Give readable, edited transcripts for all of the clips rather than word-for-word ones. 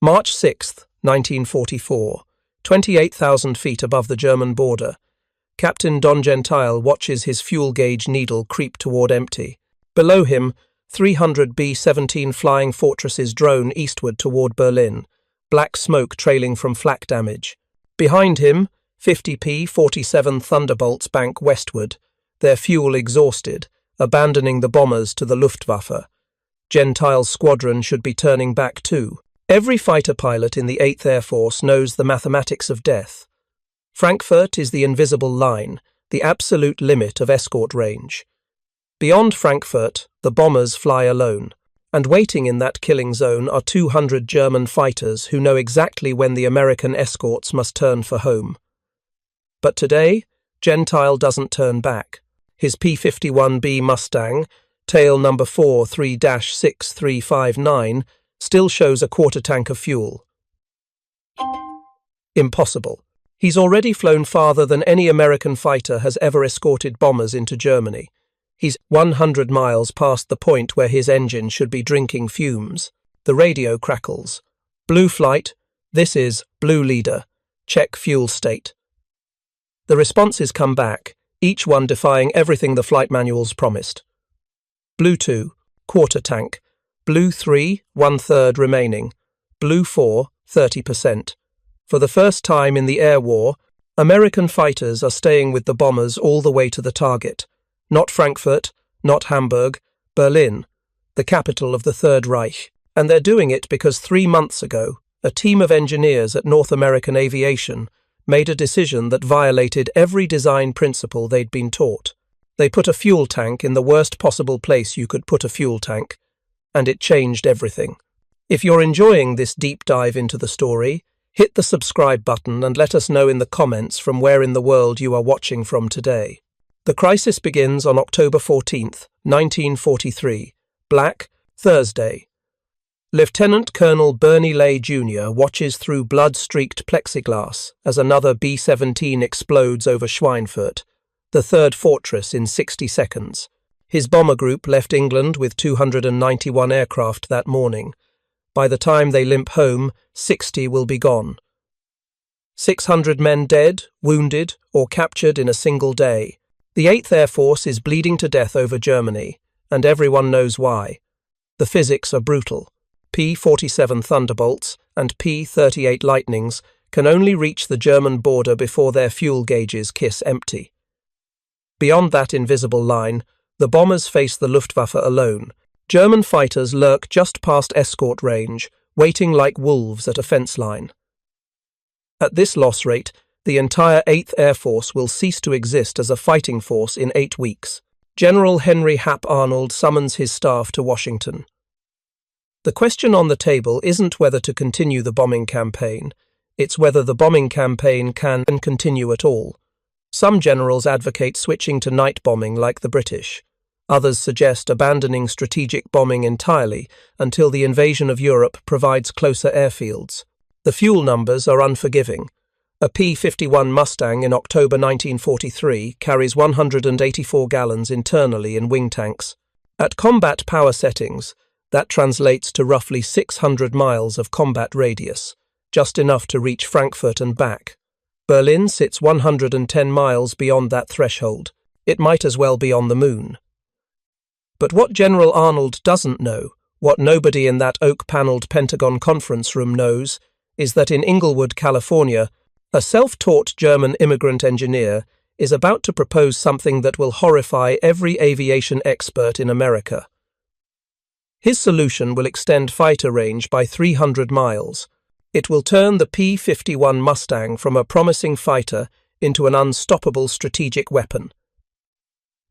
March 6, 1944, 28,000 feet above the German border. Captain Don Gentile watches his fuel gauge needle creep toward empty. Below him, 300 B-17 flying fortresses drone eastward toward Berlin, black smoke trailing from flak damage. Behind him, 50 P-47 Thunderbolts bank westward, their fuel exhausted, abandoning the bombers to the Luftwaffe. Gentile's squadron should be turning back too. Every fighter pilot in the 8th Air Force knows the mathematics of death. Frankfurt is the invisible line, the absolute limit of escort range. Beyond Frankfurt, the bombers fly alone, and waiting in that killing zone are 200 German fighters who know exactly when the American escorts must turn for home. But today, Gentile doesn't turn back. His P-51B Mustang, tail number 43-6359, still shows a quarter tank of fuel. Impossible. He's already flown farther than any American fighter has ever escorted bombers into Germany. He's 100 miles past the point where his engine should be drinking fumes. The radio crackles. Blue flight, this is Blue leader. Check fuel state. The responses come back, each one defying everything the flight manuals promised. Blue 2, quarter tank. Blue 3, 1/3 remaining. Blue 4, 30%. For the first time in the air war, American fighters are staying with the bombers all the way to the target. Not Frankfurt, not Hamburg, Berlin, the capital of the Third Reich. And they're doing it because 3 months ago, a team of engineers at North American Aviation made a decision that violated every design principle they'd been taught. They put a fuel tank in the worst possible place you could put a fuel tank, and it changed everything. If you're enjoying this deep dive into the story, hit the subscribe button and let us know in the comments from where in the world you are watching from today. The crisis begins on October 14th, 1943, Black, Thursday. Lieutenant Colonel Bernie Lay Jr. watches through blood-streaked plexiglass as another B-17 explodes over Schweinfurt, the third fortress in 60 seconds. His bomber group left England with 291 aircraft that morning. By the time they limp home, 60 will be gone. 600 men dead, wounded, or captured in a single day. The 8th Air Force is bleeding to death over Germany, and everyone knows why. The physics are brutal. P-47 Thunderbolts and P-38 Lightnings can only reach the German border before their fuel gauges kiss empty. Beyond that invisible line, the bombers face the Luftwaffe alone. German fighters lurk just past escort range, waiting like wolves at a fence line. At this loss rate, the entire 8th Air Force will cease to exist as a fighting force in 8 weeks. General Henry Hap Arnold summons his staff to Washington. The question on the table isn't whether to continue the bombing campaign, it's whether the bombing campaign can continue at all. Some generals advocate switching to night bombing like the British. Others suggest abandoning strategic bombing entirely until the invasion of Europe provides closer airfields. The fuel numbers are unforgiving. A P-51 Mustang in October 1943 carries 184 gallons internally in wing tanks. At combat power settings, that translates to roughly 600 miles of combat radius, just enough to reach Frankfurt and back. Berlin sits 110 miles beyond that threshold. It might as well be on the moon. But what General Arnold doesn't know, what nobody in that oak-paneled Pentagon conference room knows, is that in Inglewood, California, a self-taught German immigrant engineer is about to propose something that will horrify every aviation expert in America. His solution will extend fighter range by 300 miles. It will turn the P-51 Mustang from a promising fighter into an unstoppable strategic weapon.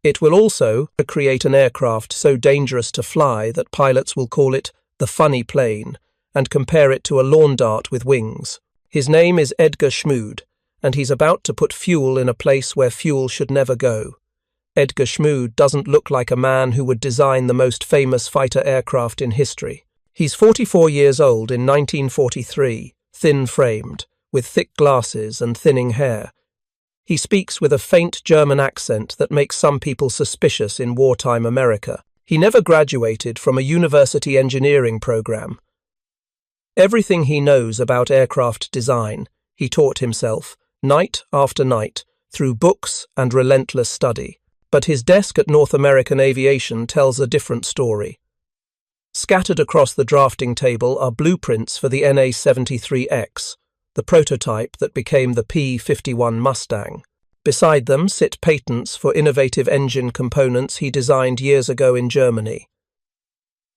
It will also create an aircraft so dangerous to fly that pilots will call it the funny plane and compare it to a lawn dart with wings. His name is Edgar Schmood, and he's about to put fuel in a place where fuel should never go. Edgar Schmood doesn't look like a man who would design the most famous fighter aircraft in history. He's 44 years old in 1943, thin-framed, with thick glasses and thinning hair. He speaks with a faint German accent that makes some people suspicious in wartime America. He never graduated from a university engineering program. Everything he knows about aircraft design, he taught himself, night after night, through books and relentless study. But his desk at North American Aviation tells a different story. Scattered across the drafting table are blueprints for the NA-73X, the prototype that became the P-51 Mustang. Beside them sit patents for innovative engine components he designed years ago in Germany.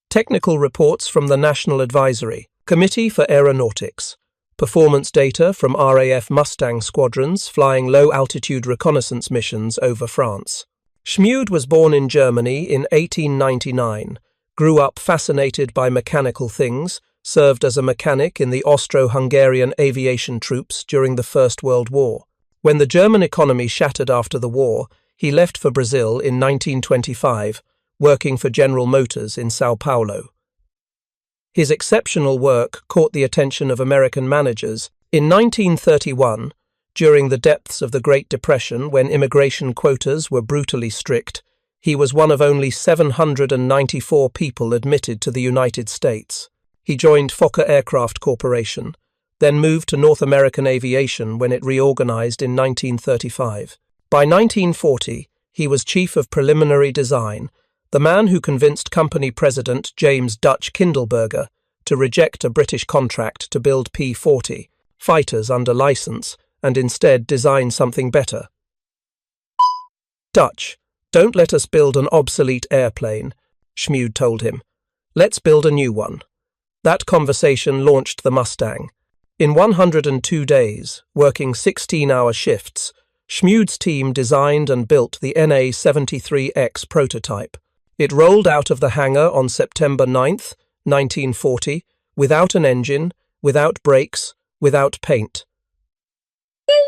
Technical reports from the National Advisory Committee for Aeronautics, performance data from RAF Mustang squadrons flying low-altitude reconnaissance missions over France. Schmude was born in Germany in 1899, grew up fascinated by mechanical things, served as a mechanic in the Austro-Hungarian aviation troops during the First World War. When the German economy shattered after the war, he left for Brazil in 1925, working for General Motors in São Paulo. His exceptional work caught the attention of American managers. In 1931, during the depths of the Great Depression when immigration quotas were brutally strict, he was one of only 794 people admitted to the United States. He joined Fokker Aircraft Corporation, then moved to North American Aviation when it reorganized in 1935. By 1940, he was chief of preliminary design, the man who convinced company president James Dutch Kindleberger to reject a British contract to build P-40 fighters under license and instead design something better. "Dutch, don't let us build an obsolete airplane," Schmude told him. "Let's build a new one." That conversation launched the Mustang. In 102 days, working 16-hour shifts, Schmude's team designed and built the NA-73X prototype. It rolled out of the hangar on September 9, 1940, without an engine, without brakes, without paint.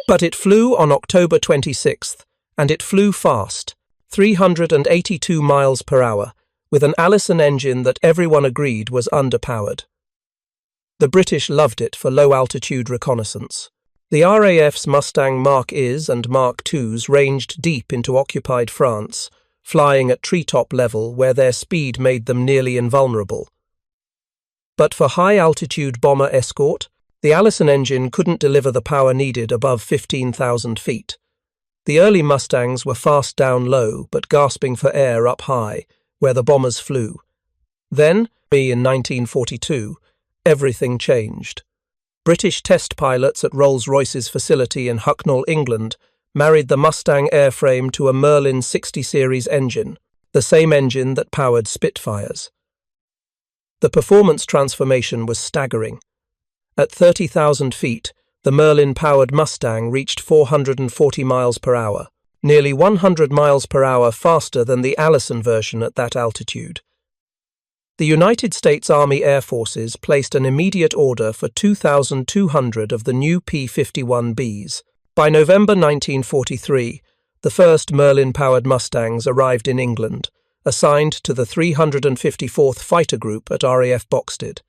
But it flew on October 26th, and it flew fast, 382 miles per hour, with an Allison engine that everyone agreed was underpowered. The British loved it for low-altitude reconnaissance. The RAF's Mustang Mark Is and Mark IIs ranged deep into occupied France, flying at treetop level where their speed made them nearly invulnerable. But for high-altitude bomber escort, the Allison engine couldn't deliver the power needed above 15,000 feet. The early Mustangs were fast down low, but gasping for air up high, where the bombers flew. Then, in 1942, everything changed. British test pilots at Rolls-Royce's facility in Hucknall, England, married the Mustang airframe to a Merlin 60 series engine, the same engine that powered Spitfires. The performance transformation was staggering. At 30,000 feet, the Merlin-powered Mustang reached 440 miles per hour, nearly 100 miles per hour faster than the Allison version at that altitude. The United States Army Air Forces placed an immediate order for 2,200 of the new P-51Bs. By November 1943, the first Merlin-powered Mustangs arrived in England, assigned to the 354th Fighter Group at RAF Boxted.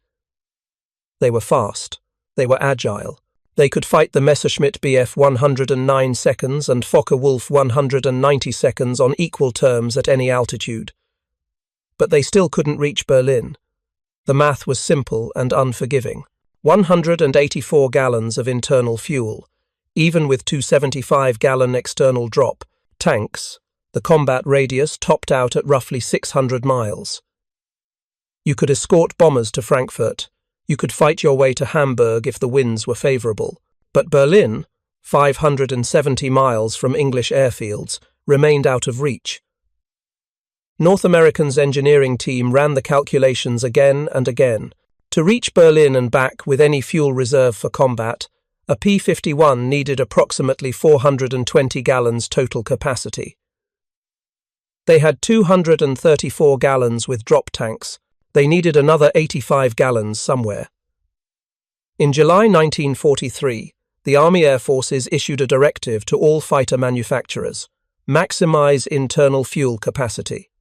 They were fast. They were agile. They could fight the Messerschmitt Bf 109 seconds and Focke-Wulf 190 seconds on equal terms at any altitude. But they still couldn't reach Berlin. The math was simple and unforgiving. 184 gallons of internal fuel, even with 275-gallon external drop, tanks, the combat radius topped out at roughly 600 miles. You could escort bombers to Frankfurt. You could fight your way to Hamburg if the winds were favourable. But Berlin, 570 miles from English airfields, remained out of reach. North American's engineering team ran the calculations again and again. To reach Berlin and back with any fuel reserve for combat, a P-51 needed approximately 420 gallons total capacity. They had 234 gallons with drop tanks. They needed another 85 gallons somewhere. In July 1943, the Army Air Forces issued a directive to all fighter manufacturers: maximize internal fuel capacity.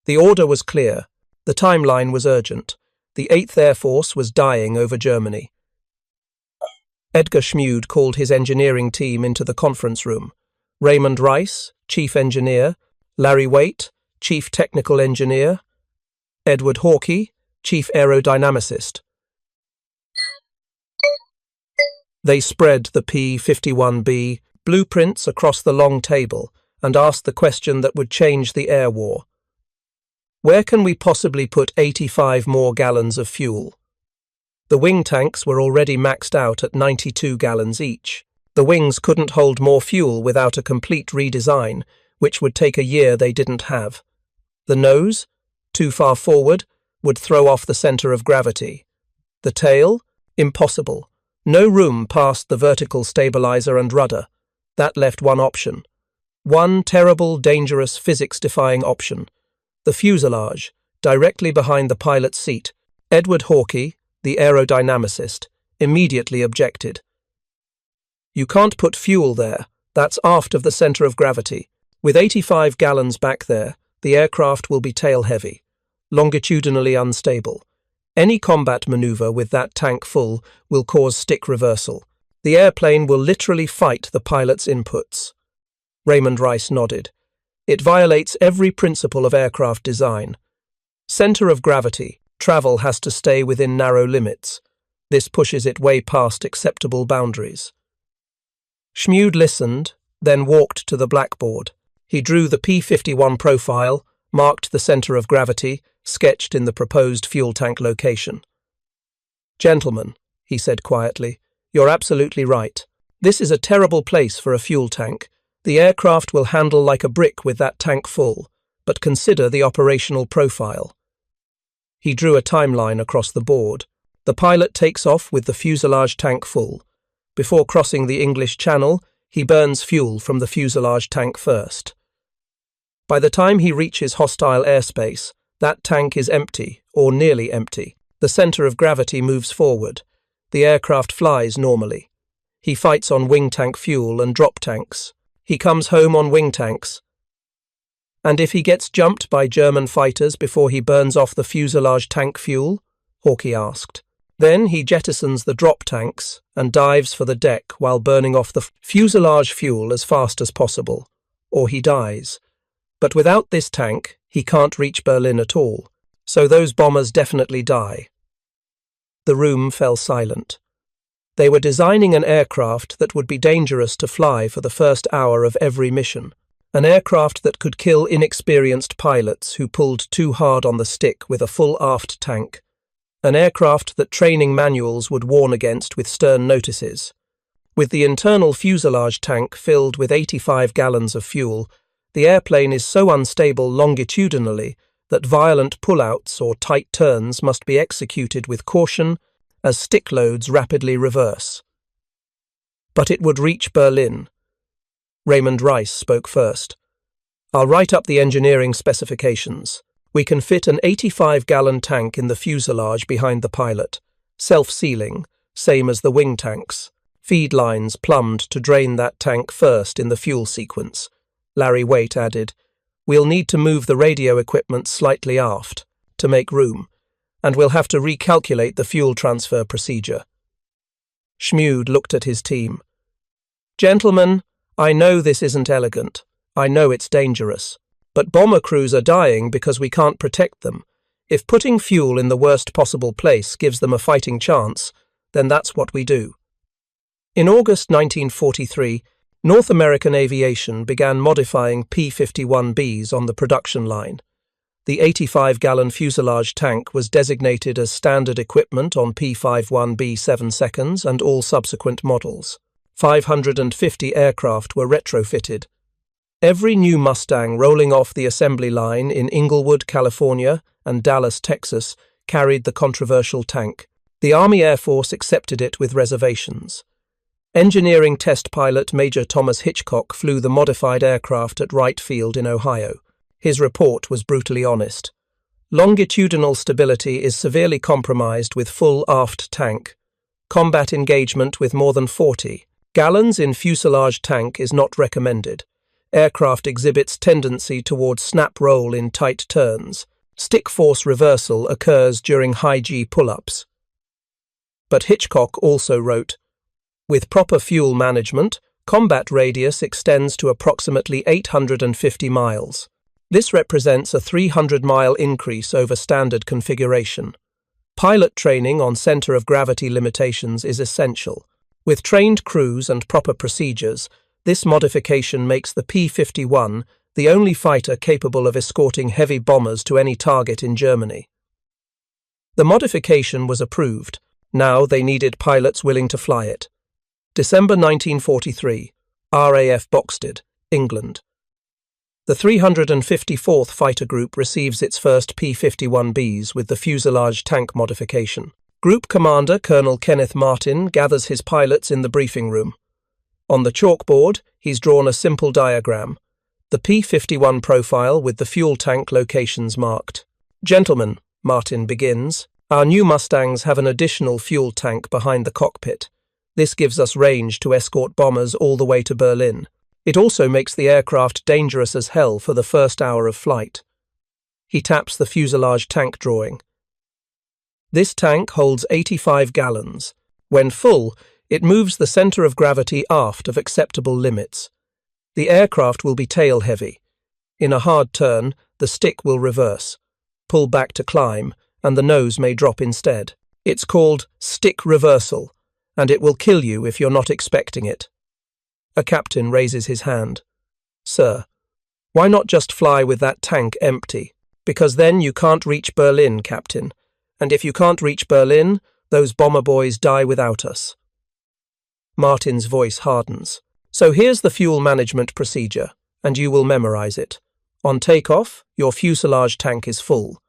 The order was clear. The timeline was urgent. The 8th Air Force was dying over Germany. Edgar Schmude called his engineering team into the conference room. Raymond Rice, chief engineer; Larry Waite, chief technical engineer; Edward Hawkey, chief aerodynamicist. They spread the P-51B blueprints across the long table and asked the question that would change the air war. Where can we possibly put 85 more gallons of fuel? The wing tanks were already maxed out at 92 gallons each. The wings couldn't hold more fuel without a complete redesign, which would take a year they didn't have. The nose, too far forward, would throw off the center of gravity. The tail, impossible. No room past the vertical stabilizer and rudder. That left one option. One terrible, dangerous, physics-defying option. The fuselage, directly behind the pilot's seat. Edward Hawkey, the aerodynamicist, immediately objected. You can't put fuel there. That's aft of the center of gravity. With 85 gallons back there, the aircraft will be tail-heavy, longitudinally unstable. Any combat maneuver with that tank full will cause stick reversal. The airplane will literally fight the pilot's inputs. Raymond Rice nodded. It violates every principle of aircraft design. Center of gravity, travel has to stay within narrow limits. This pushes it way past acceptable boundaries. Schmude listened, then walked to the blackboard. He drew the P-51 profile, marked the center of gravity, sketched in the proposed fuel tank location. Gentlemen, he said quietly, you're absolutely right. This is a terrible place for a fuel tank. The aircraft will handle like a brick with that tank full, but consider the operational profile. He drew a timeline across the board. The pilot takes off with the fuselage tank full. Before crossing the English Channel, he burns fuel from the fuselage tank first. By the time he reaches hostile airspace, that tank is empty, or nearly empty. The center of gravity moves forward. The aircraft flies normally. He fights on wing tank fuel and drop tanks. He comes home on wing tanks. And if he gets jumped by German fighters before he burns off the fuselage tank fuel? Hawkey asked. Then he jettisons the drop tanks and dives for the deck while burning off the fuselage fuel as fast as possible. Or he dies. But without this tank, he can't reach Berlin at all. So those bombers definitely die. The room fell silent. They were designing an aircraft that would be dangerous to fly for the first hour of every mission. An aircraft that could kill inexperienced pilots who pulled too hard on the stick with a full aft tank. An aircraft that training manuals would warn against with stern notices. With the internal fuselage tank filled with 85 gallons of fuel, the airplane is so unstable longitudinally that violent pullouts or tight turns must be executed with caution as stick loads rapidly reverse. But it would reach Berlin. Raymond Rice spoke first. I'll write up the engineering specifications. We can fit an 85-gallon tank in the fuselage behind the pilot. Self-sealing, same as the wing tanks. Feed lines plumbed to drain that tank first in the fuel sequence. Larry Waite added, We'll need to move the radio equipment slightly aft to make room, and we'll have to recalculate the fuel transfer procedure. Schmude looked at his team. Gentlemen, I know this isn't elegant. I know it's dangerous. But bomber crews are dying because we can't protect them. If putting fuel in the worst possible place gives them a fighting chance, then that's what we do. In August 1943, North American Aviation began modifying P-51Bs on the production line. The 85-gallon fuselage tank was designated as standard equipment on P-51B 7 seconds and all subsequent models. 550 aircraft were retrofitted. Every new Mustang rolling off the assembly line in Inglewood, California, and Dallas, Texas, carried the controversial tank. The Army Air Force accepted it with reservations. Engineering test pilot Major Thomas Hitchcock flew the modified aircraft at Wright Field in Ohio. His report was brutally honest. Longitudinal stability is severely compromised with full aft tank. Combat engagement with more than 40 gallons in fuselage tank is not recommended. Aircraft exhibits tendency towards snap roll in tight turns. Stick force reversal occurs during high G pull-ups. But Hitchcock also wrote, with proper fuel management, combat radius extends to approximately 850 miles. This represents a 300-mile increase over standard configuration. Pilot training on center of gravity limitations is essential. With trained crews and proper procedures, this modification makes the P-51 the only fighter capable of escorting heavy bombers to any target in Germany. The modification was approved. Now they needed pilots willing to fly it. December 1943, RAF Boxted, England. The 354th Fighter Group receives its first P-51Bs with the fuselage tank modification. Group Commander Colonel Kenneth Martin gathers his pilots in the briefing room. On the chalkboard, he's drawn a simple diagram, the P-51 profile with the fuel tank locations marked. "Gentlemen," Martin begins, "our new Mustangs have an additional fuel tank behind the cockpit. This gives us range to escort bombers all the way to Berlin. It also makes the aircraft dangerous as hell for the first hour of flight." He taps the fuselage tank drawing. This tank holds 85 gallons. When full, it moves the center of gravity aft of acceptable limits. The aircraft will be tail-heavy. In a hard turn, the stick will reverse, pull back to climb, and the nose may drop instead. It's called stick reversal, and it will kill you if you're not expecting it. A captain raises his hand. "Sir, why not just fly with that tank empty? Because then you can't reach Berlin, Captain. And if you can't reach Berlin, those bomber boys die without us." Martin's voice hardens. "So here's the fuel management procedure, and you will memorize it. On takeoff, your fuselage tank is full.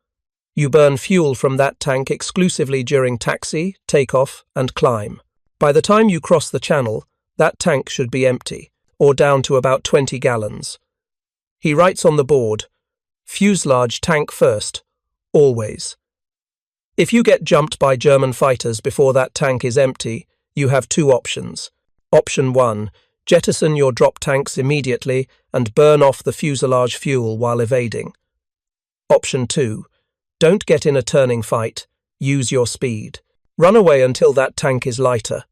You burn fuel from that tank exclusively during taxi, takeoff, and climb. By the time you cross the channel, that tank should be empty, or down to about 20 gallons. He writes on the board, fuselage tank first, always. If you get jumped by German fighters before that tank is empty, you have two options. Option 1, jettison your drop tanks immediately and burn off the fuselage fuel while evading. Option 2, don't get in a turning fight, use your speed. Run away until that tank is lighter."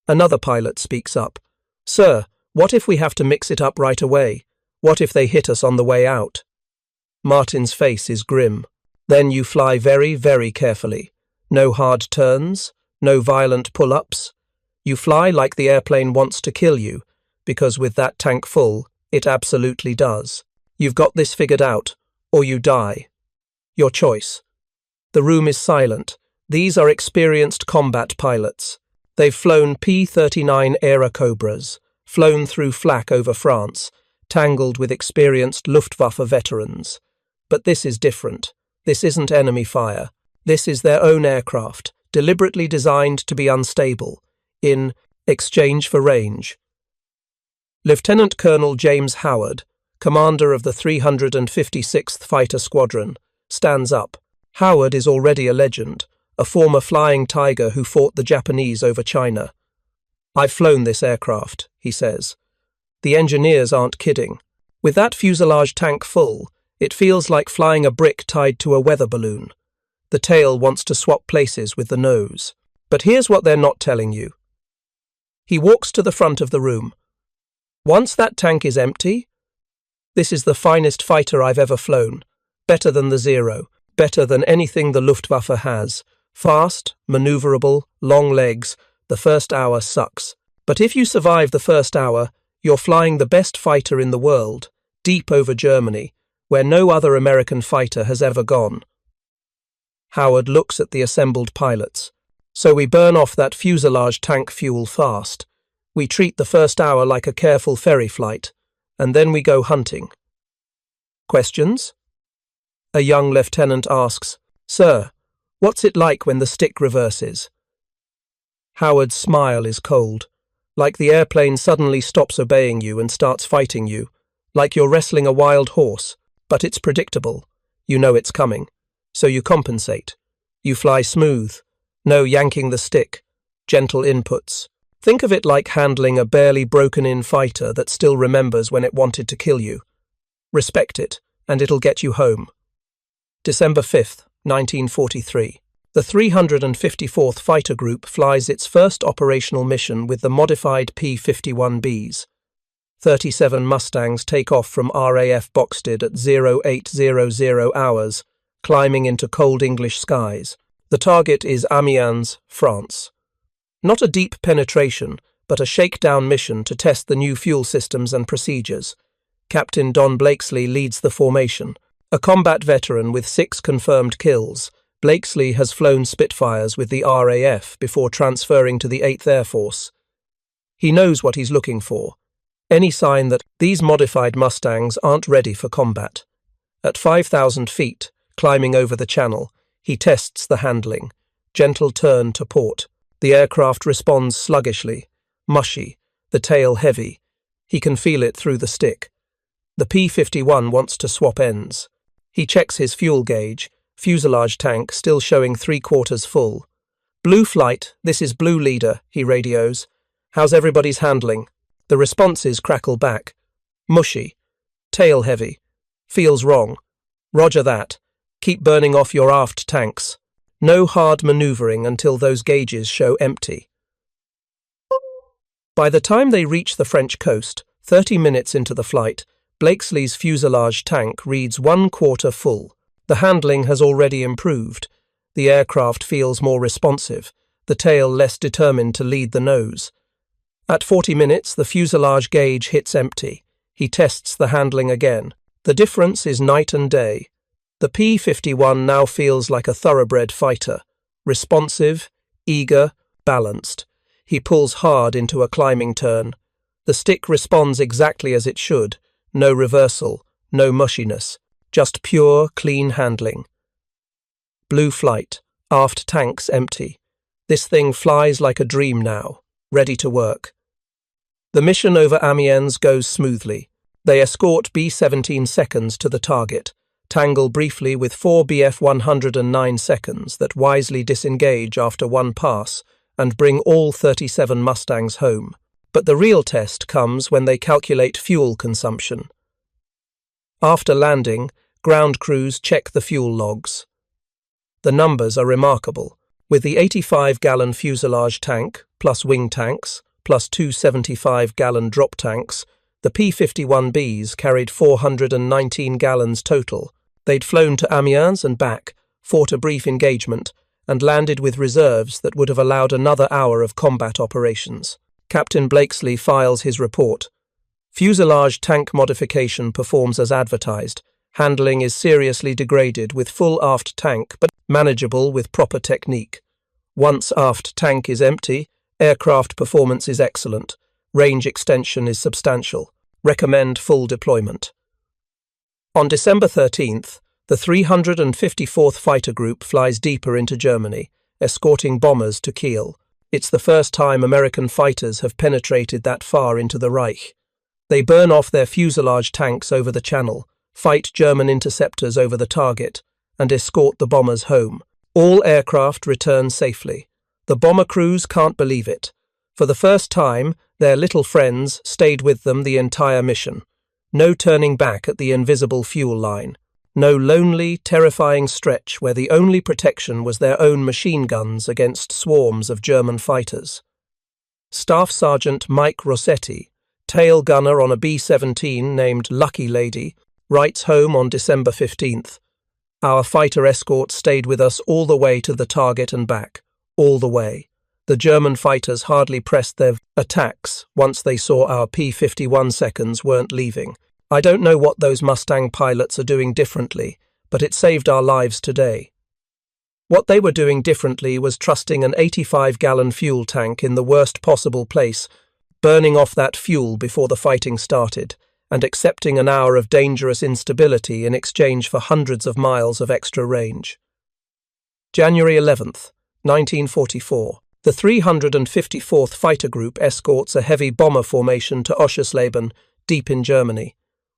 Another pilot speaks up. "Sir, what if we have to mix it up right away? What if they hit us on the way out?" Martin's face is grim. "Then you fly very, very carefully. No hard turns, no violent pull-ups. You fly like the airplane wants to kill you, because with that tank full, it absolutely does. You've got this figured out, or you die. Your choice." The room is silent. These are experienced combat pilots. They've flown P-39 Era Cobras, flown through flak over France, tangled with experienced Luftwaffe veterans. But this is different. This isn't enemy fire. This is their own aircraft, deliberately designed to be unstable, in exchange for range. Lieutenant Colonel James Howard, commander of the 356th Fighter Squadron, stands up. Howard is already a legend, a former flying tiger who fought the Japanese over China. "I've flown this aircraft," he says. "The engineers aren't kidding. With that fuselage tank full, it feels like flying a brick tied to a weather balloon. The tail wants to swap places with the nose. But here's what they're not telling you." He walks to the front of the room. "Once that tank is empty, this is the finest fighter I've ever flown. Better than the Zero, better than anything the Luftwaffe has. Fast, maneuverable, long legs. The first hour sucks. But if you survive the first hour, you're flying the best fighter in the world, deep over Germany, where no other American fighter has ever gone." Howard looks at the assembled pilots. "So we burn off that fuselage tank fuel fast. We treat the first hour like a careful ferry flight, and then we go hunting." Questions? A young lieutenant asks, "Sir, what's it like when the stick reverses?" Howard's smile is cold, like the airplane suddenly stops obeying you and starts fighting you, like you're wrestling a wild horse, but it's predictable. You know it's coming, so you compensate. You fly smooth, no yanking the stick, gentle inputs. Think of it like handling a barely broken-in fighter that still remembers when it wanted to kill you. Respect it, and it'll get you home. December 5th, 1943. The 354th Fighter Group flies its first operational mission with the modified P-51Bs. 37 Mustangs take off from RAF Boxted at 0800 hours, climbing into cold English skies. The target is Amiens, France. Not a deep penetration, but a shakedown mission to test the new fuel systems and procedures. Captain Don Blakesley leads the formation. A combat veteran with 6 confirmed kills, Blakesley has flown Spitfires with the RAF before transferring to the 8th Air Force. He knows what he's looking for. Any sign that these modified Mustangs aren't ready for combat. At 5,000 feet, climbing over the channel, he tests the handling. Gentle turn to port. The aircraft responds sluggishly, mushy, the tail heavy. He can feel it through the stick. The P-51 wants to swap ends. He checks his fuel gauge, fuselage tank still showing 3/4 full. "Blue flight, this is Blue leader," he radios. "How's everybody's handling?" The responses crackle back. "Mushy. Tail heavy. Feels wrong. Roger that. Keep burning off your aft tanks. No hard maneuvering until those gauges show empty." By the time they reach the French coast, 30 minutes into the flight, Blakesley's fuselage tank reads 1/4 full. The handling has already improved. The aircraft feels more responsive, the tail less determined to lead the nose. At 40 minutes, the fuselage gauge hits empty. He tests the handling again. The difference is night and day. The P-51 now feels like a thoroughbred fighter. Responsive, eager, balanced. He pulls hard into a climbing turn. The stick responds exactly as it should. No reversal, no mushiness. Just pure, clean handling. Blue flight. Aft tanks empty. This thing flies like a dream now. Ready to work. The mission over Amiens goes smoothly. They escort B-17 seconds to the target, tangle briefly with 4 BF-109 seconds that wisely disengage after one pass and bring all 37 Mustangs home. But the real test comes when they calculate fuel consumption. After landing, ground crews check the fuel logs. The numbers are remarkable. With the 85-gallon fuselage tank, plus wing tanks, plus 2 75-gallon drop tanks, the P-51Bs carried 419 gallons total. They'd flown to Amiens and back, fought a brief engagement, and landed with reserves that would have allowed another hour of combat operations. Captain Blakesley files his report. Fuselage tank modification performs as advertised. Handling is seriously degraded with full aft tank, but manageable with proper technique. Once aft tank is empty, aircraft performance is excellent. Range extension is substantial. Recommend full deployment. On December 13th, the 354th Fighter Group flies deeper into Germany, escorting bombers to Kiel. It's the first time American fighters have penetrated that far into the Reich. They burn off their fuselage tanks over the channel, fight German interceptors over the target, and escort the bombers home. All aircraft return safely. The bomber crews can't believe it. For the first time, their little friends stayed with them the entire mission. No turning back at the invisible fuel line. No lonely, terrifying stretch where the only protection was their own machine guns against swarms of German fighters. Staff Sergeant Mike Rossetti, tail gunner on a B-17 named Lucky Lady, writes home on December 15th. "Our fighter escort stayed with us all the way to the target and back. All the way. The German fighters hardly pressed their attacks once they saw our P-51 seconds weren't leaving. I don't know what those Mustang pilots are doing differently, but it saved our lives today." What they were doing differently was trusting an 85-gallon fuel tank in the worst possible place, burning off that fuel before the fighting started, and accepting an hour of dangerous instability in exchange for hundreds of miles of extra range. January 11th, 1944. The 354th Fighter Group escorts a heavy bomber formation to Oschersleben, deep in Germany.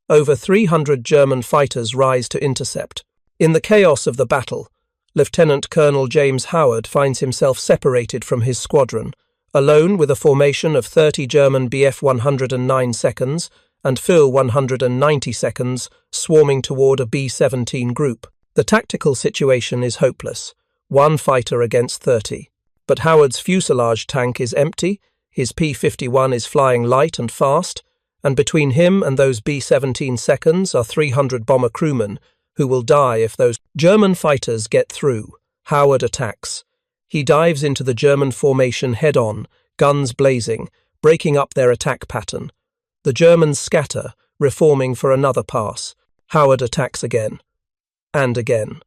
Over 300 German fighters rise to intercept. In the chaos of the battle, Lieutenant Colonel James Howard finds himself separated from his squadron, alone with a formation of 30 German Bf-109 seconds and Phil 190 seconds swarming toward a B-17 group. The tactical situation is hopeless. One fighter against 30. But Howard's fuselage tank is empty, his P-51 is flying light and fast, and between him and those B-17 seconds are 300 bomber crewmen who will die if those German fighters get through. Howard attacks. He dives into the German formation head-on, guns blazing, breaking up their attack pattern. The Germans scatter, reforming for another pass. Howard attacks again. And again.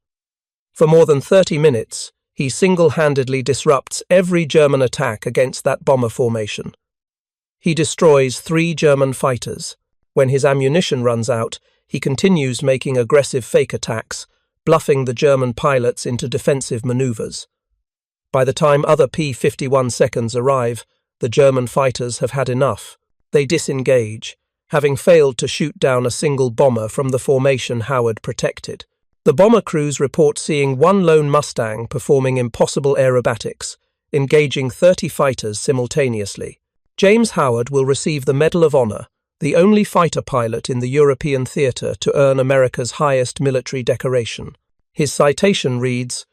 For more than 30 minutes, he single-handedly disrupts every German attack against that bomber formation. He destroys 3 German fighters. When his ammunition runs out, he continues making aggressive fake attacks, bluffing the German pilots into defensive maneuvers. By the time other P-51 seconds arrive, the German fighters have had enough. They disengage, having failed to shoot down a single bomber from the formation Howard protected. The bomber crews report seeing one lone Mustang performing impossible aerobatics, engaging 30 fighters simultaneously. James Howard will receive the Medal of Honor, the only fighter pilot in the European theater to earn America's highest military decoration. His citation reads,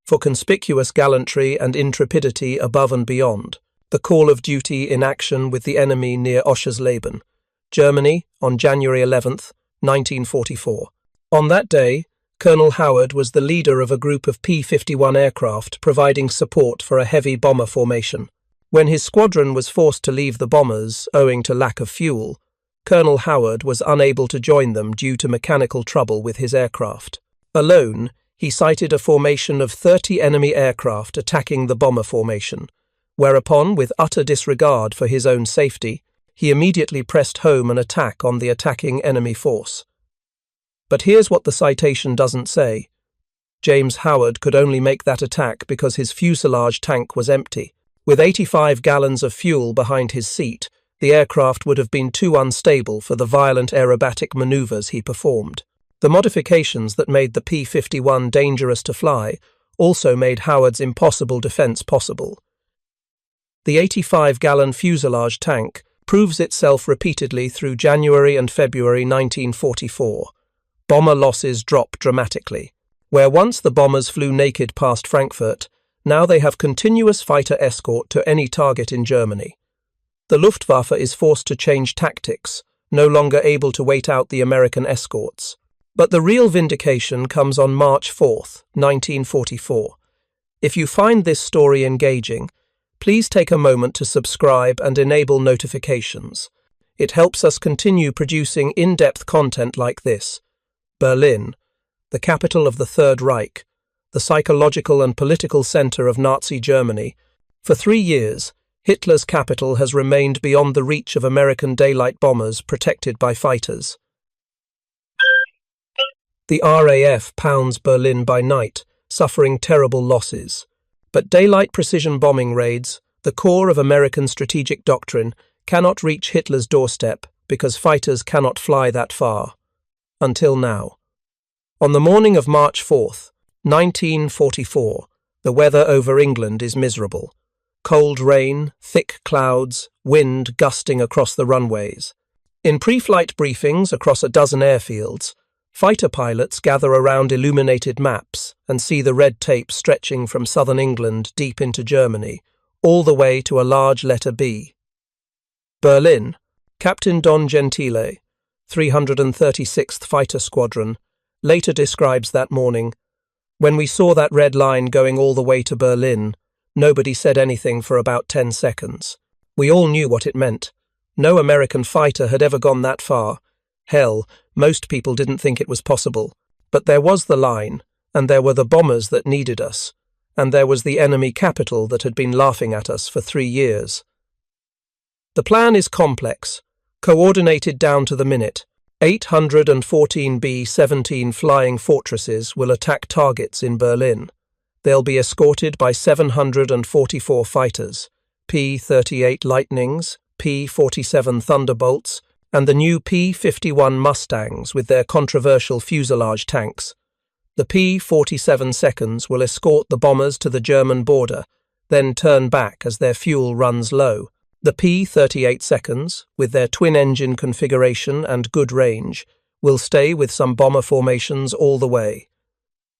"For conspicuous gallantry and intrepidity above and beyond, the call of duty in action with the enemy near Oschersleben, Germany, on January 11, 1944. On that day, Colonel Howard was the leader of a group of P-51 aircraft providing support for a heavy bomber formation. When his squadron was forced to leave the bombers owing to lack of fuel, Colonel Howard was unable to join them due to mechanical trouble with his aircraft. Alone, he sighted a formation of 30 enemy aircraft attacking the bomber formation, whereupon, with utter disregard for his own safety, he immediately pressed home an attack on the attacking enemy force. But here's what the citation doesn't say. James Howard could only make that attack because his fuselage tank was empty. With 85 gallons of fuel behind his seat, the aircraft would have been too unstable for the violent aerobatic maneuvers he performed. The modifications that made the P-51 dangerous to fly also made Howard's impossible defense possible. The 85-gallon fuselage tank proves itself repeatedly through January and February 1944. Bomber losses drop dramatically. Where once the bombers flew naked past Frankfurt, now they have continuous fighter escort to any target in Germany. The Luftwaffe is forced to change tactics, no longer able to wait out the American escorts. But the real vindication comes on March 4, 1944. If you find this story engaging, please take a moment to subscribe and enable notifications. It helps us continue producing in-depth content like this. Berlin, the capital of the Third Reich, the psychological and political center of Nazi Germany. For 3 years, Hitler's capital has remained beyond the reach of American daylight bombers protected by fighters. The RAF pounds Berlin by night, suffering terrible losses. But daylight precision bombing raids, the core of American strategic doctrine, cannot reach Hitler's doorstep because fighters cannot fly that far. Until now. On the morning of March 4, 1944, the weather over England is miserable. Cold rain, thick clouds, wind gusting across the runways. In pre-flight briefings across a dozen airfields, fighter pilots gather around illuminated maps and see the red tape stretching from southern England deep into Germany, all the way to a large letter B. Berlin, Captain Don Gentile, 336th Fighter Squadron, later describes that morning, "When we saw that red line going all the way to Berlin, nobody said anything for about 10 seconds. We all knew what it meant. No American fighter had ever gone that far. Hell, most people didn't think it was possible. But there was the line, and there were the bombers that needed us, and there was the enemy capital that had been laughing at us for 3 years. The plan is complex, coordinated down to the minute. 814 B-17 flying fortresses will attack targets in Berlin. They'll be escorted by 744 fighters, P-38 Lightnings, P-47 Thunderbolts, and the new P-51 Mustangs with their controversial fuselage tanks. The P-47 seconds will escort the bombers to the German border, then turn back as their fuel runs low. The P-38 seconds, with their twin-engine configuration and good range, will stay with some bomber formations all the way.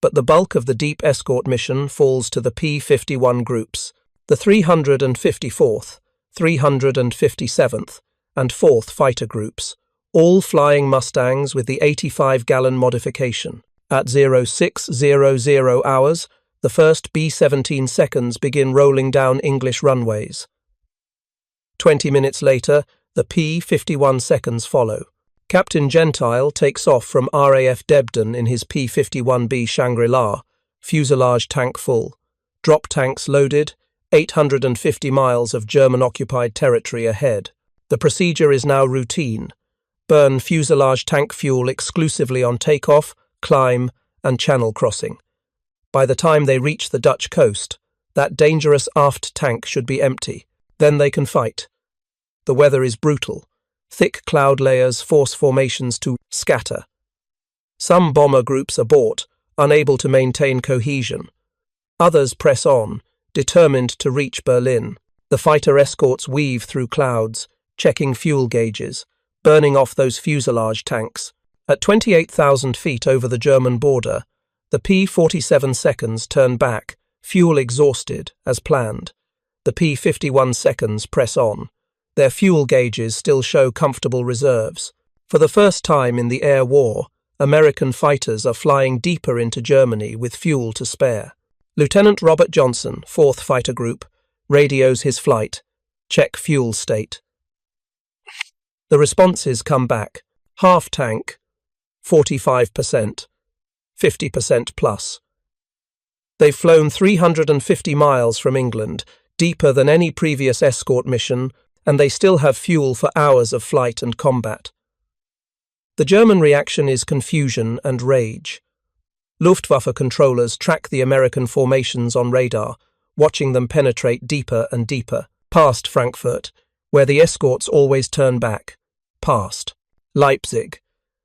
But the bulk of the deep escort mission falls to the P-51 groups, the 354th, 357th, and 4th fighter groups, all flying Mustangs with the 85-gallon modification. At 0600 hours, the first B-17 seconds begin rolling down English runways. 20 minutes later, the P-51 seconds follow. Captain Gentile takes off from RAF Debden in his P-51B Shangri-La, fuselage tank full, drop tanks loaded, 850 miles of German-occupied territory ahead. The procedure is now routine. Burn fuselage tank fuel exclusively on takeoff, climb, and channel crossing. By the time they reach the Dutch coast, that dangerous aft tank should be empty. Then they can fight. The weather is brutal. Thick cloud layers force formations to scatter. Some bomber groups abort, unable to maintain cohesion. Others press on, determined to reach Berlin. The fighter escorts weave through clouds, checking fuel gauges, burning off those fuselage tanks. At 28,000 feet over the German border, the P-47 seconds turn back, fuel exhausted, as planned. The P-51 seconds press on. Their fuel gauges still show comfortable reserves. For the first time in the air war, American fighters are flying deeper into Germany with fuel to spare. Lieutenant Robert Johnson, 4th Fighter Group, radios his flight. Check fuel state. The responses come back. Half tank, 45%, 50% plus. They've flown 350 miles from England, deeper than any previous escort mission, and they still have fuel for hours of flight and combat. The German reaction is confusion and rage. Luftwaffe controllers track the American formations on radar, watching them penetrate deeper and deeper, past Frankfurt, where the escorts always turn back, past Leipzig.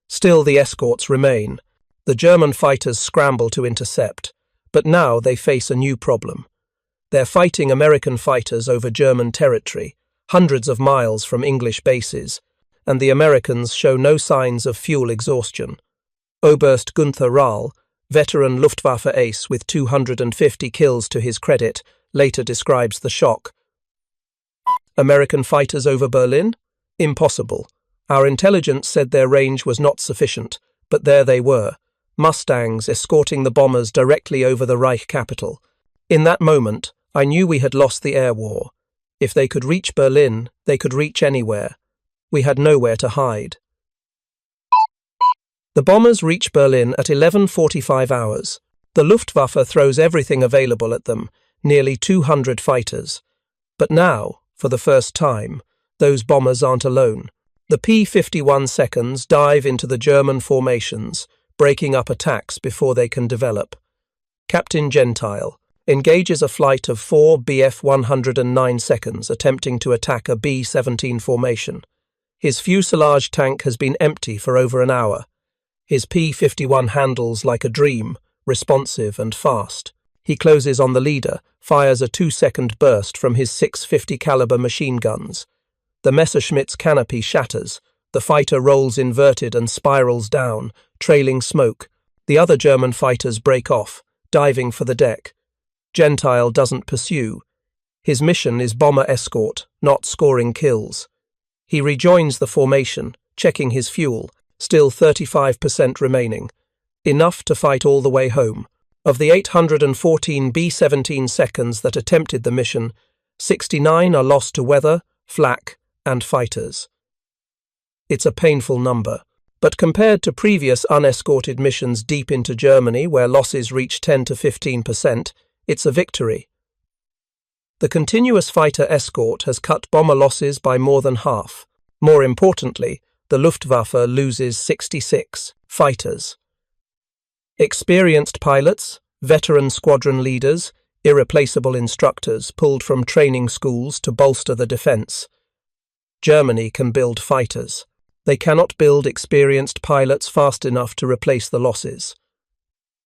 Still the escorts remain. The German fighters scramble to intercept, but now they face a new problem. They're fighting American fighters over German territory, hundreds of miles from English bases, and the Americans show no signs of fuel exhaustion. Oberst Gunther Rahl, veteran Luftwaffe ace with 250 kills to his credit, later describes the shock. American fighters over Berlin? Impossible. Our intelligence said their range was not sufficient, but there they were, Mustangs escorting the bombers directly over the Reich capital. In that moment, I knew we had lost the air war. If they could reach Berlin, they could reach anywhere. We had nowhere to hide. The bombers reach Berlin at 11:45 hours. The Luftwaffe throws everything available at them, nearly 200 fighters. But now, for the first time, those bombers aren't alone. The P-51 seconds dive into the German formations, breaking up attacks before they can develop. Captain Gentile engages a flight of 4 Bf-109 seconds attempting to attack a B-17 formation. His fuselage tank has been empty for over an hour. His P-51 handles like a dream, responsive and fast. He closes on the leader, fires a 2-second burst from his 650 caliber machine guns. The Messerschmitt's canopy shatters. The fighter rolls inverted and spirals down, trailing smoke. The other German fighters break off, diving for the deck. Gentile doesn't pursue. His mission is bomber escort, not scoring kills. He rejoins the formation, checking his fuel, still 35% remaining. Enough to fight all the way home. Of the 814 B-17 seconds that attempted the mission, 69 are lost to weather, flak, and fighters. It's a painful number, but compared to previous unescorted missions deep into Germany where losses reach 10 to 15%, it's a victory. The continuous fighter escort has cut bomber losses by more than half. More importantly, the Luftwaffe loses 66 fighters. Experienced pilots, veteran squadron leaders, irreplaceable instructors pulled from training schools to bolster the defense. Germany can build fighters. They cannot build experienced pilots fast enough to replace the losses.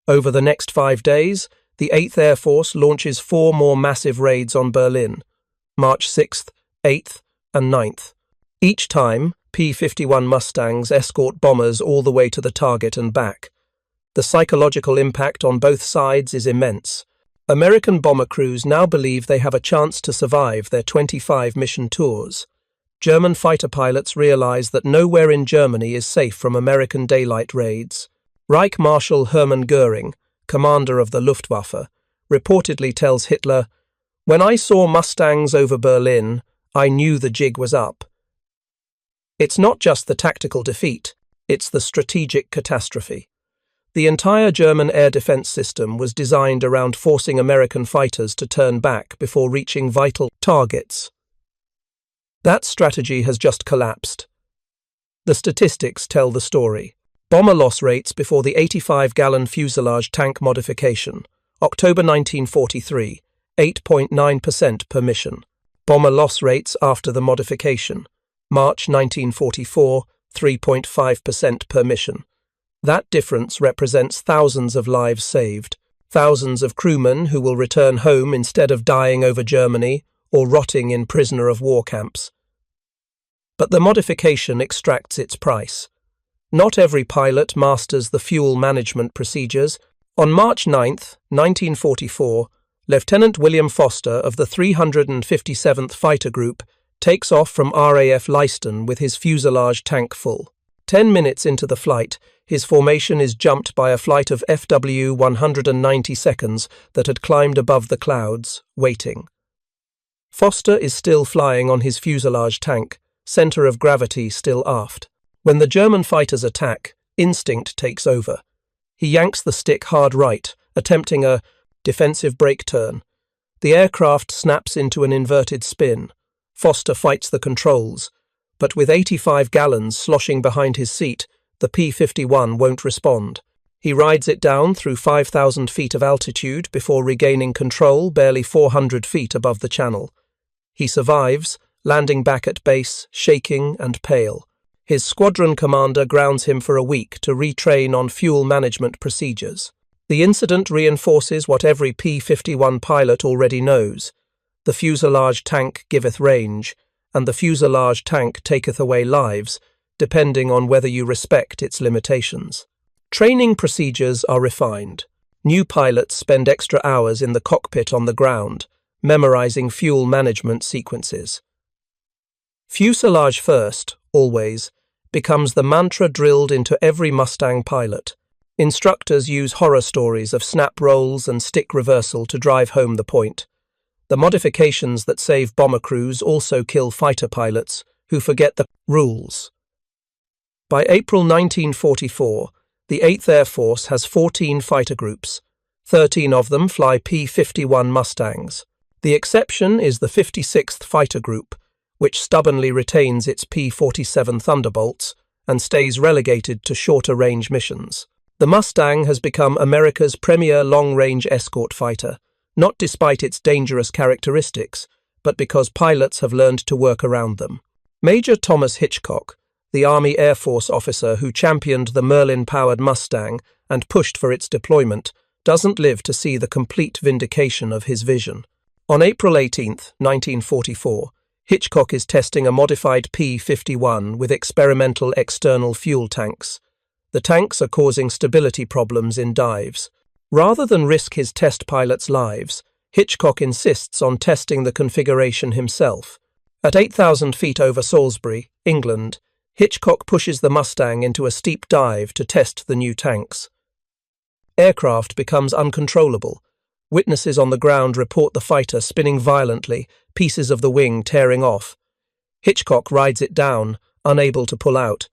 Over the next 5 days, the 8th Air Force launches 4 more massive raids on Berlin, March 6th, 8th, and 9th. Each time, P-51 Mustangs escort bombers all the way to the target and back. The psychological impact on both sides is immense. American bomber crews now believe they have a chance to survive their 25 mission tours. German fighter pilots realize that nowhere in Germany is safe from American daylight raids. Reich Marshal Hermann Goering, commander of the Luftwaffe, reportedly tells Hitler, "When I saw Mustangs over Berlin, I knew the jig was up." It's not just the tactical defeat, it's the strategic catastrophe. The entire German air defense system was designed around forcing American fighters to turn back before reaching vital targets. That strategy has just collapsed. The statistics tell the story. Bomber loss rates before the 85-gallon fuselage tank modification. October 1943, 8.9% per mission. Bomber loss rates after the modification. March 1944, 3.5% per mission. That difference represents thousands of lives saved, thousands of crewmen who will return home instead of dying over Germany or rotting in prisoner of war camps. But the modification extracts its price. Not every pilot masters the fuel management procedures. On March 9, 1944, Lieutenant William Foster of the 357th Fighter Group takes off from RAF Leiston with his fuselage tank full. 10 minutes into the flight, his formation is jumped by a flight of FW 190 seconds that had climbed above the clouds, waiting. Foster is still flying on his fuselage tank, center of gravity still aft. When the German fighters attack, instinct takes over. He yanks the stick hard right, attempting a defensive brake turn. The aircraft snaps into an inverted spin. Foster fights the controls, but with 85 gallons sloshing behind his seat, the P-51 won't respond. He rides it down through 5,000 feet of altitude before regaining control barely 400 feet above the channel. He survives, landing back at base, shaking and pale. His squadron commander grounds him for a week to retrain on fuel management procedures. The incident reinforces what every P-51 pilot already knows. The fuselage tank giveth range, and the fuselage tank taketh away lives, depending on whether you respect its limitations. Training procedures are refined. New pilots spend extra hours in the cockpit on the ground, memorizing fuel management sequences. Fuselage first, always, becomes the mantra drilled into every Mustang pilot. Instructors use horror stories of snap rolls and stick reversal to drive home the point. The modifications that save bomber crews also kill fighter pilots who forget the rules. By April 1944, the 8th Air Force has 14 fighter groups. 13 of them fly P-51 Mustangs. The exception is the 56th Fighter Group, which stubbornly retains its P-47 Thunderbolts and stays relegated to shorter-range missions. The Mustang has become America's premier long-range escort fighter, not despite its dangerous characteristics, but because pilots have learned to work around them. Major Thomas Hitchcock, the Army Air Force officer who championed the Merlin-powered Mustang and pushed for its deployment, doesn't live to see the complete vindication of his vision. On April 18, 1944, Hitchcock is testing a modified P-51 with experimental external fuel tanks. The tanks are causing stability problems in dives. Rather than risk his test pilots' lives, Hitchcock insists on testing the configuration himself. At 8,000 feet over Salisbury, England, Hitchcock pushes the Mustang into a steep dive to test the new tanks. Aircraft becomes uncontrollable. Witnesses on the ground report the fighter spinning violently, pieces of the wing tearing off. Hitchcock rides it down, unable to pull out.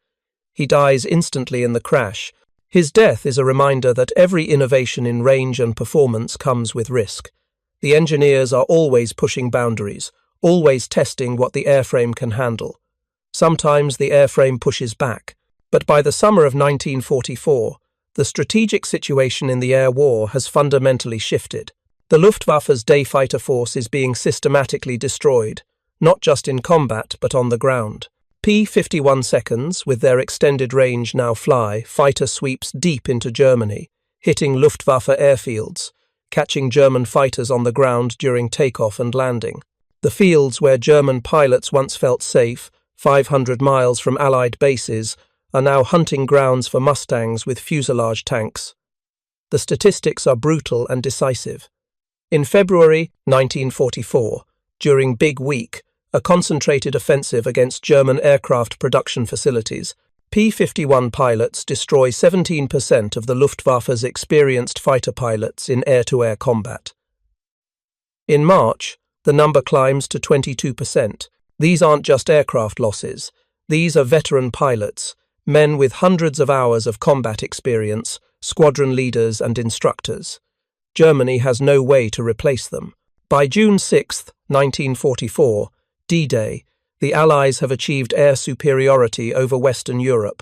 He dies instantly in the crash. His death is a reminder that every innovation in range and performance comes with risk. The engineers are always pushing boundaries, always testing what the airframe can handle. Sometimes the airframe pushes back, but by the summer of 1944, the strategic situation in the air war has fundamentally shifted. The Luftwaffe's day fighter force is being systematically destroyed, not just in combat but on the ground. P-51 seconds, with their extended range now fly, fighter sweeps deep into Germany, hitting Luftwaffe airfields, catching German fighters on the ground during takeoff and landing. The fields where German pilots once felt safe, 500 miles from Allied bases, are now hunting grounds for Mustangs with fuselage tanks. The statistics are brutal and decisive. In February 1944, during Big Week, a concentrated offensive against German aircraft production facilities, P-51 pilots destroy 17% of the Luftwaffe's experienced fighter pilots in air-to-air combat. In March, the number climbs to 22%. These aren't just aircraft losses. These are veteran pilots, men with hundreds of hours of combat experience, squadron leaders and instructors. Germany has no way to replace them. By June 6, 1944, D-Day, the Allies have achieved air superiority over Western Europe.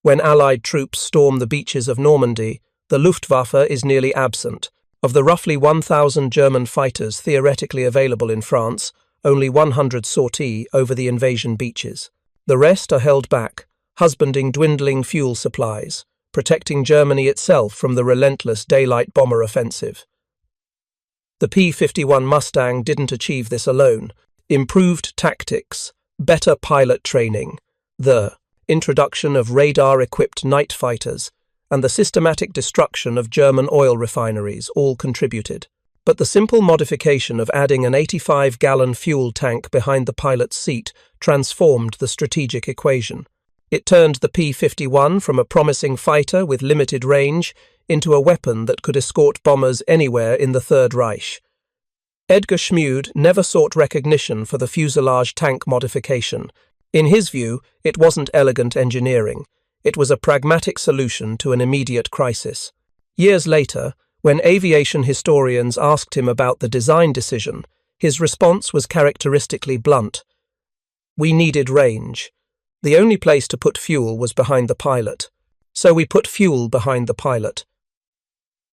When Allied troops storm the beaches of Normandy, the Luftwaffe is nearly absent. Of the roughly 1,000 German fighters theoretically available in France, only 100 sortie over the invasion beaches. The rest are held back, husbanding dwindling fuel supplies, protecting Germany itself from the relentless daylight bomber offensive. The P-51 Mustang didn't achieve this alone. Improved tactics, better pilot training, the introduction of radar-equipped night fighters, and the systematic destruction of German oil refineries all contributed. But the simple modification of adding an 85-gallon fuel tank behind the pilot's seat transformed the strategic equation. It turned the P-51 from a promising fighter with limited range into a weapon that could escort bombers anywhere in the Third Reich. Edgar Schmude never sought recognition for the fuselage tank modification. In his view, it wasn't elegant engineering. It was a pragmatic solution to an immediate crisis. Years later, when aviation historians asked him about the design decision, his response was characteristically blunt. "We needed range. The only place to put fuel was behind the pilot. So we put fuel behind the pilot.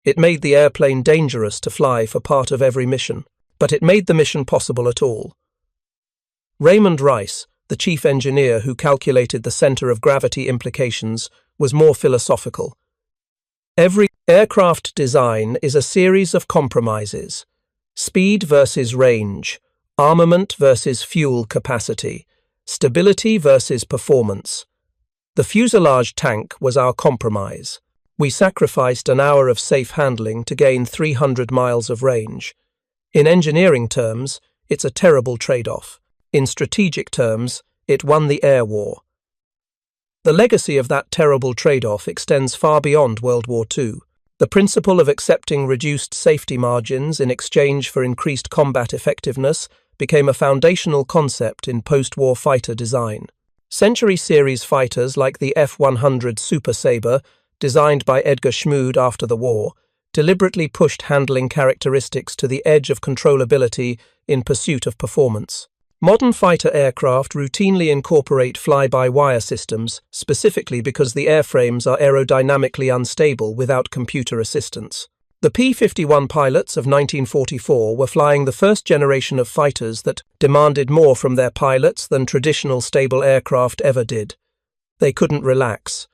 It made the airplane dangerous to fly for part of every mission, but it made the mission possible at all." Raymond Rice, the chief engineer who calculated the center of gravity implications, was more philosophical. Every aircraft design is a series of compromises. Speed versus range, armament versus fuel capacity, stability versus performance. The fuselage tank was our compromise. We sacrificed an hour of safe handling to gain 300 miles of range. In engineering terms, it's a terrible trade-off. In strategic terms, it won the air war. The legacy of that terrible trade-off extends far beyond World War II. The principle of accepting reduced safety margins in exchange for increased combat effectiveness became a foundational concept in post-war fighter design. Century Series fighters like the F-100 Super Sabre, designed by Edgar Schmude after the war, deliberately pushed handling characteristics to the edge of controllability in pursuit of performance. Modern fighter aircraft routinely incorporate fly-by-wire systems, specifically because the airframes are aerodynamically unstable without computer assistance. The P-51 pilots of 1944 were flying the first generation of fighters that demanded more from their pilots than traditional stable aircraft ever did. They couldn't relax.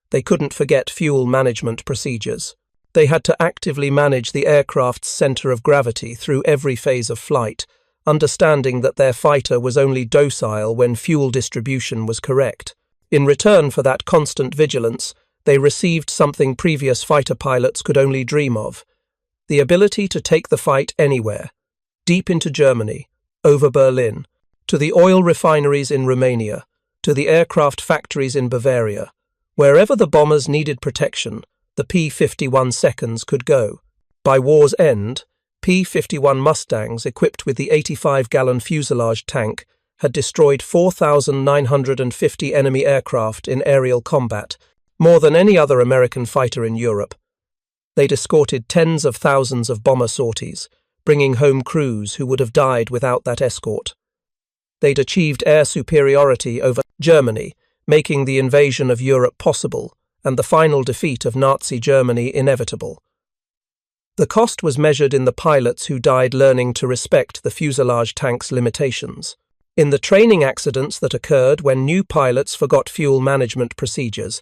They couldn't forget fuel management procedures. They had to actively manage the aircraft's center of gravity through every phase of flight, understanding that their fighter was only docile when fuel distribution was correct. In return for that constant vigilance, they received something previous fighter pilots could only dream of: the ability to take the fight anywhere, deep into Germany, over Berlin, to the oil refineries in Romania, to the aircraft factories in Bavaria. Wherever the bombers needed protection, the P-51 seconds could go. By war's end, P-51 Mustangs equipped with the 85-gallon fuselage tank had destroyed 4,950 enemy aircraft in aerial combat, more than any other American fighter in Europe. They'd escorted tens of thousands of bomber sorties, bringing home crews who would have died without that escort. They'd achieved air superiority over Germany, making the invasion of Europe possible and the final defeat of Nazi Germany inevitable. The cost was measured in the pilots who died learning to respect the fuselage tank's limitations, in the training accidents that occurred when new pilots forgot fuel management procedures,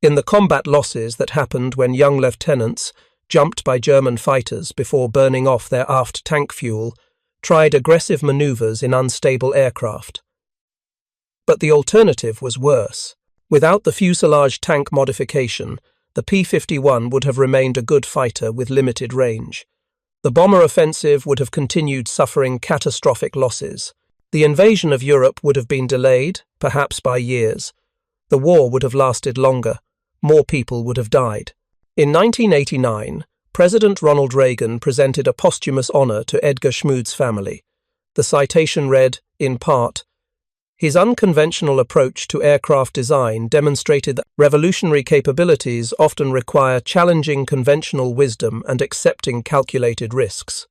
in the combat losses that happened when young lieutenants, jumped by German fighters before burning off their aft tank fuel, tried aggressive maneuvers in unstable aircraft. But the alternative was worse. Without the fuselage tank modification, the P-51 would have remained a good fighter with limited range. The bomber offensive would have continued suffering catastrophic losses. The invasion of Europe would have been delayed, perhaps by years. The war would have lasted longer. More people would have died. In 1989, President Ronald Reagan presented a posthumous honor to Edgar Schmood's family. The citation read, in part, "His unconventional approach to aircraft design demonstrated that revolutionary capabilities often require challenging conventional wisdom and accepting calculated risks."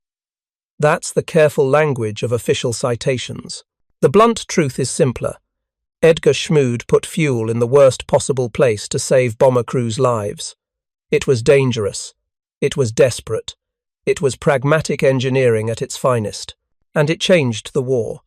That's the careful language of official citations. The blunt truth is simpler. Edgar Schmood put fuel in the worst possible place to save bomber crews' lives. It was dangerous. It was desperate. It was pragmatic engineering at its finest. And it changed the war.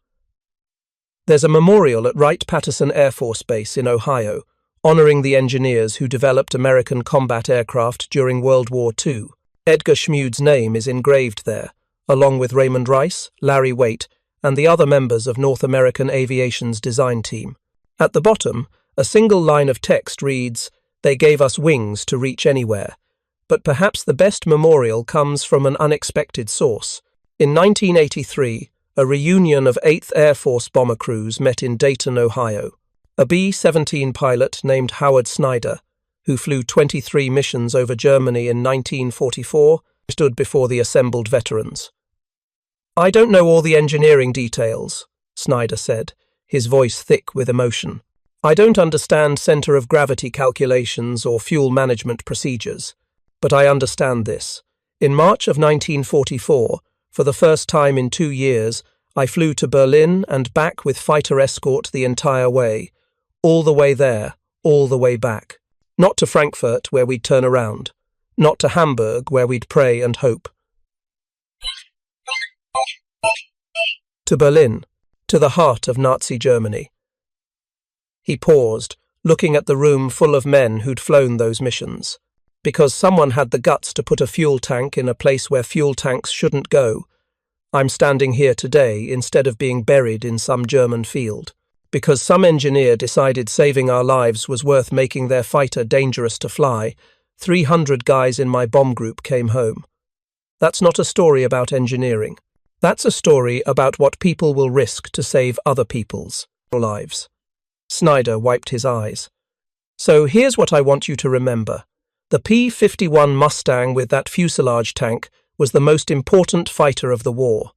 There's a memorial at Wright-Patterson Air Force Base in Ohio, honoring the engineers who developed American combat aircraft during World War II. Edgar Schmood's name is engraved there, along with Raymond Rice, Larry Waite, and the other members of North American Aviation's design team. At the bottom, a single line of text reads, "They gave us wings to reach anywhere." But perhaps the best memorial comes from an unexpected source. In 1983, a reunion of 8th Air Force bomber crews met in Dayton, Ohio. A B-17 pilot named Howard Snyder, who flew 23 missions over Germany in 1944, stood before the assembled veterans. "I don't know all the engineering details," Snyder said, his voice thick with emotion. "I don't understand center of gravity calculations or fuel management procedures. But I understand this. In March of 1944, for the first time in 2 years, I flew to Berlin and back with fighter escort the entire way. All the way there, all the way back. Not to Frankfurt, where we'd turn around. Not to Hamburg, where we'd pray and hope. To Berlin, to the heart of Nazi Germany." He paused, looking at the room full of men who'd flown those missions. Because someone had the guts to put a fuel tank in a place where fuel tanks shouldn't go, I'm standing here today instead of being buried in some German field. Because some engineer decided saving our lives was worth making their fighter dangerous to fly, 300 guys in my bomb group came home. That's not a story about engineering. That's a story about what people will risk to save other people's lives. Snyder wiped his eyes. "So here's what I want you to remember. The P-51 Mustang with that fuselage tank was the most important fighter of the war.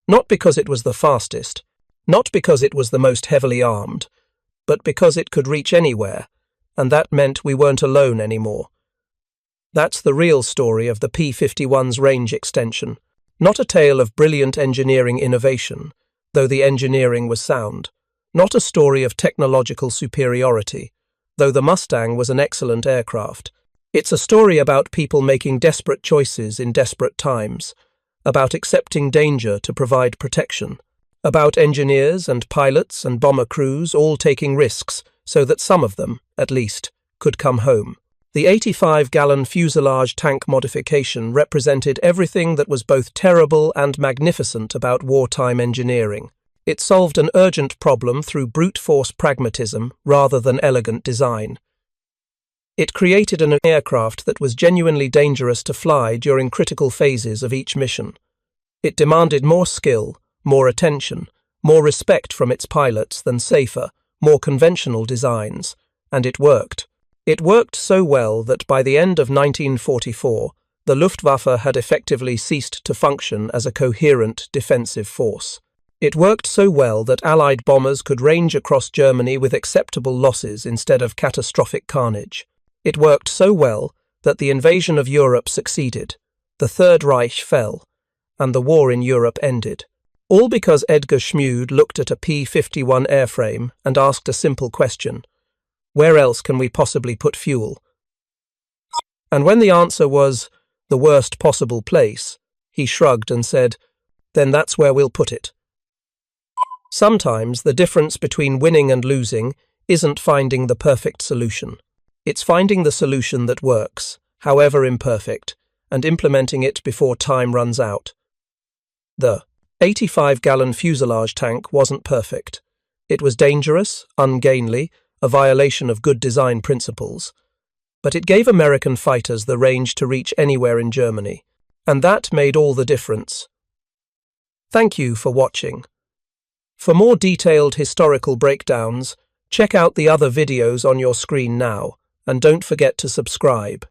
Not because it was the fastest, not because it was the most heavily armed, but because it could reach anywhere, and that meant we weren't alone anymore. That's the real story of the P-51's range extension, not a tale of brilliant engineering innovation, though the engineering was sound, not a story of technological superiority, though the Mustang was an excellent aircraft. It's a story about people making desperate choices in desperate times, about accepting danger to provide protection, about engineers and pilots and bomber crews all taking risks so that some of them, at least, could come home. The 85-gallon fuselage tank modification represented everything that was both terrible and magnificent about wartime engineering. It solved an urgent problem through brute force pragmatism rather than elegant design. It created an aircraft that was genuinely dangerous to fly during critical phases of each mission. It demanded more skill, more attention, more respect from its pilots than safer, more conventional designs, and it worked. It worked so well that by the end of 1944, the Luftwaffe had effectively ceased to function as a coherent defensive force. It worked so well that Allied bombers could range across Germany with acceptable losses instead of catastrophic carnage. It worked so well that the invasion of Europe succeeded, the Third Reich fell, and the war in Europe ended. All because Edgar Schmood looked at a P-51 airframe and asked a simple question: where else can we possibly put fuel? And when the answer was, the worst possible place, he shrugged and said, then that's where we'll put it. Sometimes the difference between winning and losing isn't finding the perfect solution. It's finding the solution that works, however imperfect, and implementing it before time runs out. The 85-gallon fuselage tank wasn't perfect. It was dangerous, ungainly, a violation of good design principles. But it gave American fighters the range to reach anywhere in Germany, and that made all the difference. Thank you for watching. For more detailed historical breakdowns, check out the other videos on your screen now, and don't forget to subscribe.